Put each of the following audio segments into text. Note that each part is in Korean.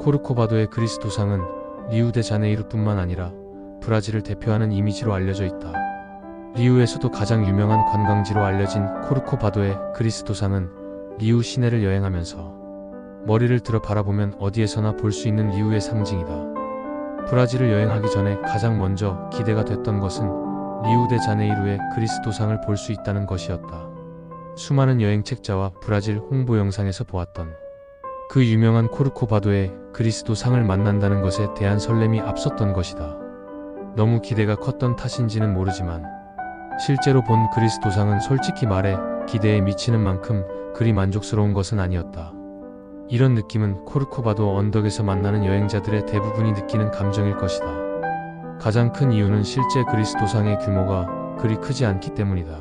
코르코바도의 그리스도상은 리우데자네이루뿐만 아니라 브라질을 대표하는 이미지로 알려져 있다. 리우에서도 가장 유명한 관광지로 알려진 코르코바도의 그리스도상은 리우 시내를 여행하면서 머리를 들어 바라보면 어디에서나 볼 수 있는 리우의 상징이다. 브라질을 여행하기 전에 가장 먼저 기대가 됐던 것은 리우데자네이루의 그리스도상을 볼 수 있다는 것이었다. 수많은 여행책자와 브라질 홍보 영상에서 보았던 그 유명한 코르코바도의 그리스도상을 만난다는 것에 대한 설렘이 앞섰던 것이다. 너무 기대가 컸던 탓인지는 모르지만 실제로 본 그리스도상은 솔직히 말해 기대에 미치는 만큼 그리 만족스러운 것은 아니었다. 이런 느낌은 코르코바도 언덕에서 만나는 여행자들의 대부분이 느끼는 감정일 것이다. 가장 큰 이유는 실제 그리스도상의 규모가 그리 크지 않기 때문이다.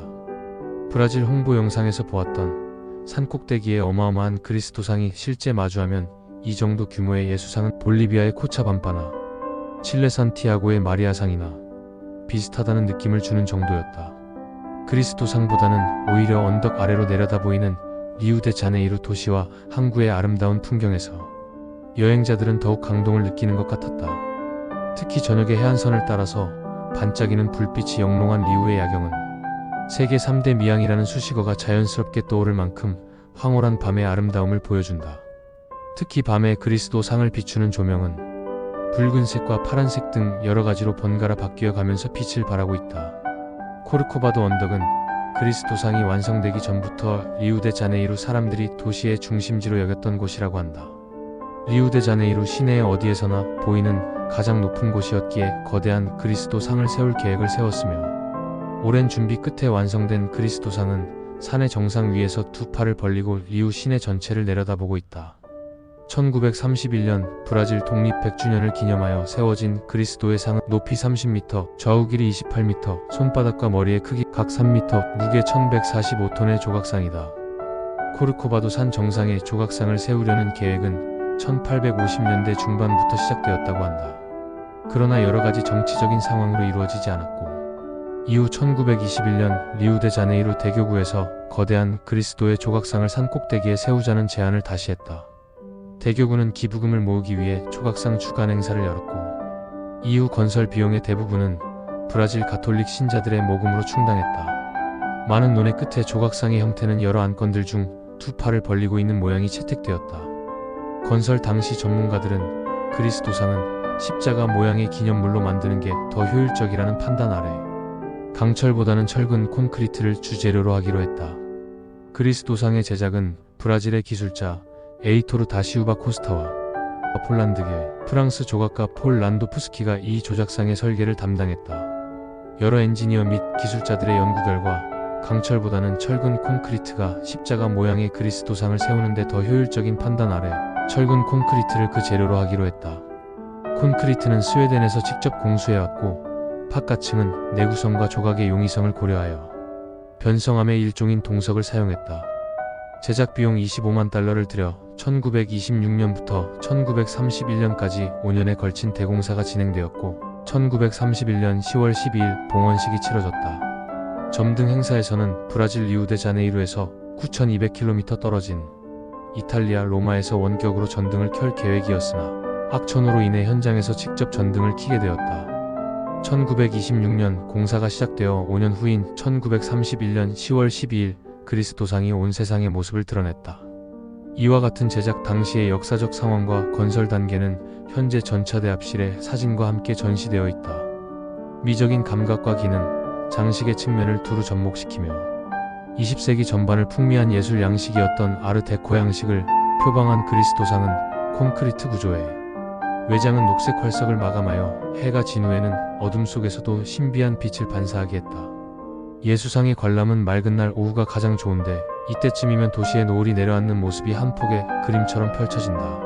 브라질 홍보 영상에서 보았던 산꼭대기에 어마어마한 그리스도상이 실제 마주하면 이 정도 규모의 예수상은 볼리비아의 코차밤바나 칠레 산티아고의 마리아상이나 비슷하다는 느낌을 주는 정도였다. 그리스도상보다는 오히려 언덕 아래로 내려다 보이는 리우데자네이루 도시와 항구의 아름다운 풍경에서 여행자들은 더욱 감동을 느끼는 것 같았다. 특히 저녁의 해안선을 따라서 반짝이는 불빛이 영롱한 리우의 야경은 세계 3대 미항이라는 수식어가 자연스럽게 떠오를 만큼 황홀한 밤의 아름다움을 보여준다. 특히 밤에 그리스도상을 비추는 조명은 붉은색과 파란색 등 여러 가지로 번갈아 바뀌어 가면서 빛을 발하고 있다. 코르코바도 언덕은 그리스도상이 완성되기 전부터 리우데자네이루 사람들이 도시의 중심지로 여겼던 곳이라고 한다. 리우데자네이루 시내의 어디에서나 보이는 가장 높은 곳이었기에 거대한 그리스도상을 세울 계획을 세웠으며 오랜 준비 끝에 완성된 그리스도상은 산의 정상 위에서 두 팔을 벌리고 리우 시내 전체를 내려다보고 있다. 1931년 브라질 독립 100주년을 기념하여 세워진 그리스도의 상은 높이 30m, 좌우 길이 28m, 손바닥과 머리의 크기 각 3m, 무게 1145톤의 조각상이다. 코르코바도 산 정상에 조각상을 세우려는 계획은 1850년대 중반부터 시작되었다고 한다. 그러나 여러가지 정치적인 상황으로 이루어지지 않았고 이후 1921년 리우데자네이루 대교구에서 거대한 그리스도의 조각상을 산 꼭대기에 세우자는 제안을 다시 했다. 대교구는 기부금을 모으기 위해 조각상 주관 행사를 열었고 이후 건설 비용의 대부분은 브라질 가톨릭 신자들의 모금으로 충당했다. 많은 논의 끝에 조각상의 형태는 여러 안건들 중 두 팔을 벌리고 있는 모양이 채택되었다. 건설 당시 전문가들은 그리스도상은 십자가 모양의 기념물로 만드는 게 더 효율적이라는 판단 아래 강철보다는 철근 콘크리트를 주재료로 하기로 했다. 그리스도상의 제작은 브라질의 기술자 에이토르 다시우바 코스타와 폴란드계 프랑스 조각가 폴 란도프스키가 이 조작상의 설계를 담당했다. 여러 엔지니어 및 기술자들의 연구 결과 강철보다는 철근 콘크리트가 십자가 모양의 그리스도상을 세우는 데 더 효율적인 판단 아래 철근 콘크리트를 그 재료로 하기로 했다. 콘크리트는 스웨덴에서 직접 공수해왔고 팟가층은 내구성과 조각의 용이성을 고려하여 변성함의 일종인 동석을 사용했다. 제작 비용 25만 달러를 들여 1926년부터 1931년까지 5년에 걸친 대공사가 진행되었고 1931년 10월 12일 봉헌식이 치러졌다. 점등 행사에서는 브라질 리우데자네이루에서 9,200km 떨어진 이탈리아 로마에서 원격으로 전등을 켤 계획이었으나 악천후로 인해 현장에서 직접 전등을 켜게 되었다. 1926년 공사가 시작되어 5년 후인 1931년 10월 12일 그리스도상이 온 세상의 모습을 드러냈다. 이와 같은 제작 당시의 역사적 상황과 건설 단계는 현재 전차대 앞실에 사진과 함께 전시되어 있다. 미적인 감각과 기능, 장식의 측면을 두루 접목시키며 20세기 전반을 풍미한 예술 양식이었던 아르데코 양식을 표방한 그리스도상은 콘크리트 구조에 외장은 녹색 활석을 마감하여 해가 진 후에는 어둠 속에서도 신비한 빛을 반사하게 했다. 예수상의 관람은 맑은 날 오후가 가장 좋은데 이때쯤이면 도시에 노을이 내려앉는 모습이 한 폭의 그림처럼 펼쳐진다.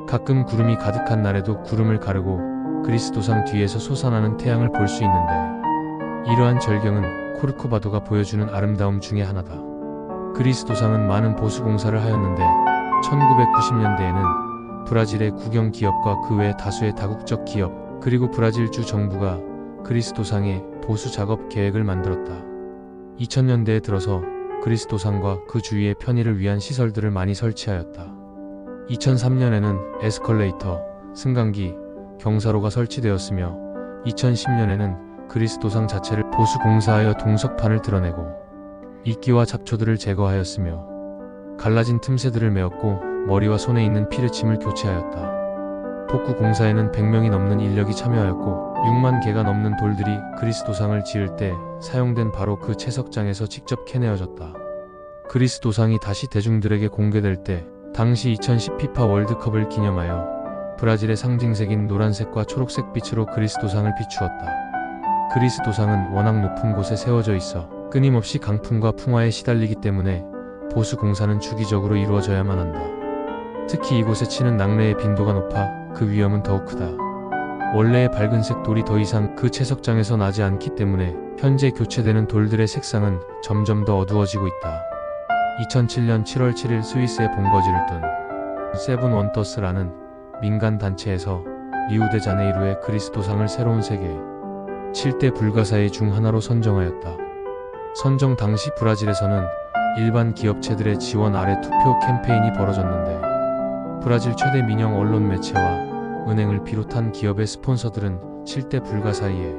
가끔 구름이 가득한 날에도 구름을 가르고 그리스도상 뒤에서 솟아나는 태양을 볼 수 있는데 이러한 절경은 코르코바도가 보여주는 아름다움 중의 하나다. 그리스도상은 많은 보수 공사를 하였는데 1990년대에는 브라질의 국영 기업과 그 외 다수의 다국적 기업 그리고 브라질 주 정부가 그리스도상의 보수 작업 계획을 만들었다. 2000년대에 들어서 그리스도상과 그 주위의 편의를 위한 시설들을 많이 설치하였다. 2003년에는 에스컬레이터, 승강기, 경사로가 설치되었으며 2010년에는 그리스도상 자체를 보수 공사하여 동석판을 드러내고 이끼와 잡초들을 제거하였으며 갈라진 틈새들을 메었고 머리와 손에 있는 피뢰침을 교체하였다. 복구 공사에는 100명이 넘는 인력이 참여하였고 6만 개가 넘는 돌들이 그리스도상을 지을 때 사용된 바로 그 채석장에서 직접 캐내어졌다. 그리스도상이 다시 대중들에게 공개될 때 당시 2010 피파 월드컵을 기념하여 브라질의 상징색인 노란색과 초록색 빛으로 그리스도상을 비추었다. 그리스도상은 워낙 높은 곳에 세워져 있어 끊임없이 강풍과 풍화에 시달리기 때문에 보수 공사는 주기적으로 이루어져야만 한다. 특히 이곳에 치는 낙뢰의 빈도가 높아 그 위험은 더욱 크다. 원래의 밝은색 돌이 더 이상 그 채석장에서 나지 않기 때문에 현재 교체되는 돌들의 색상은 점점 더 어두워지고 있다. 2007년 7월 7일 스위스의 본거지를 둔 세븐 원더스라는 민간 단체에서 리우데자네이루의 그리스도상을 새로운 세계 7대 불가사의 중 하나로 선정하였다. 선정 당시 브라질에서는 일반 기업체들의 지원 아래 투표 캠페인이 벌어졌는데 브라질 최대 민영 언론 매체와 은행을 비롯한 기업의 스폰서들은 7대 불가사의에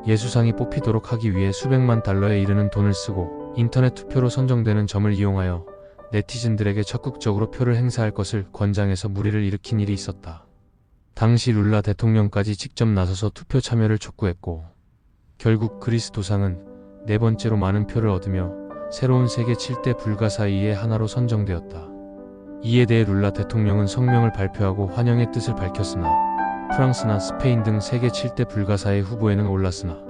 예수상이 뽑히도록 하기 위해 수백만 달러에 이르는 돈을 쓰고 인터넷 투표로 선정되는 점을 이용하여 네티즌들에게 적극적으로 표를 행사할 것을 권장해서 물의를 일으킨 일이 있었다. 당시 룰라 대통령까지 직접 나서서 투표 참여를 촉구했고 결국 그리스도상은 네 번째로 많은 표를 얻으며 새로운 세계 7대 불가사의의 하나로 선정되었다. 이에 대해 룰라 대통령은 성명을 발표하고 환영의 뜻을 밝혔으나 프랑스나 스페인 등 세계 7대 불가사의 후보에는 올랐으나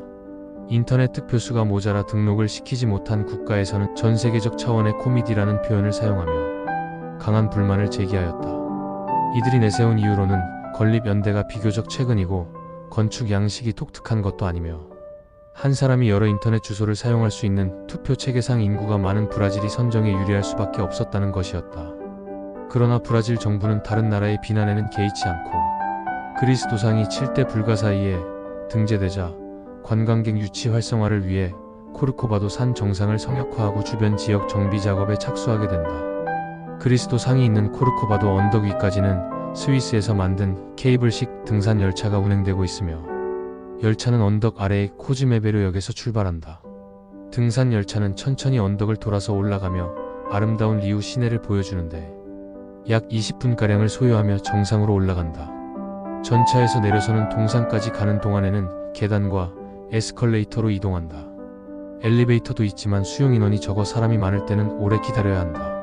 인터넷 득표수가 모자라 등록을 시키지 못한 국가에서는 전세계적 차원의 코미디라는 표현을 사용하며 강한 불만을 제기하였다. 이들이 내세운 이유로는 건립연대가 비교적 최근이고 건축 양식이 독특한 것도 아니며 한 사람이 여러 인터넷 주소를 사용할 수 있는 투표 체계상 인구가 많은 브라질이 선정에 유리할 수밖에 없었다는 것이었다. 그러나 브라질 정부는 다른 나라의 비난에는 개의치 않고 그리스도상이 7대 불가사의에 등재되자 관광객 유치 활성화를 위해 코르코바도 산 정상을 성역화하고 주변 지역 정비 작업에 착수하게 된다. 그리스도상이 있는 코르코바도 언덕 위까지는 스위스에서 만든 케이블식 등산 열차가 운행되고 있으며 열차는 언덕 아래의 코즈메베르역에서 출발한다. 등산 열차는 천천히 언덕을 돌아서 올라가며 아름다운 리우 시내를 보여주는데 약 20분가량을 소요하며 정상으로 올라간다. 전차에서 내려서는 동산까지 가는 동안에는 계단과 에스컬레이터로 이동한다. 엘리베이터도 있지만 수용 인원이 적어 사람이 많을 때는 오래 기다려야 한다.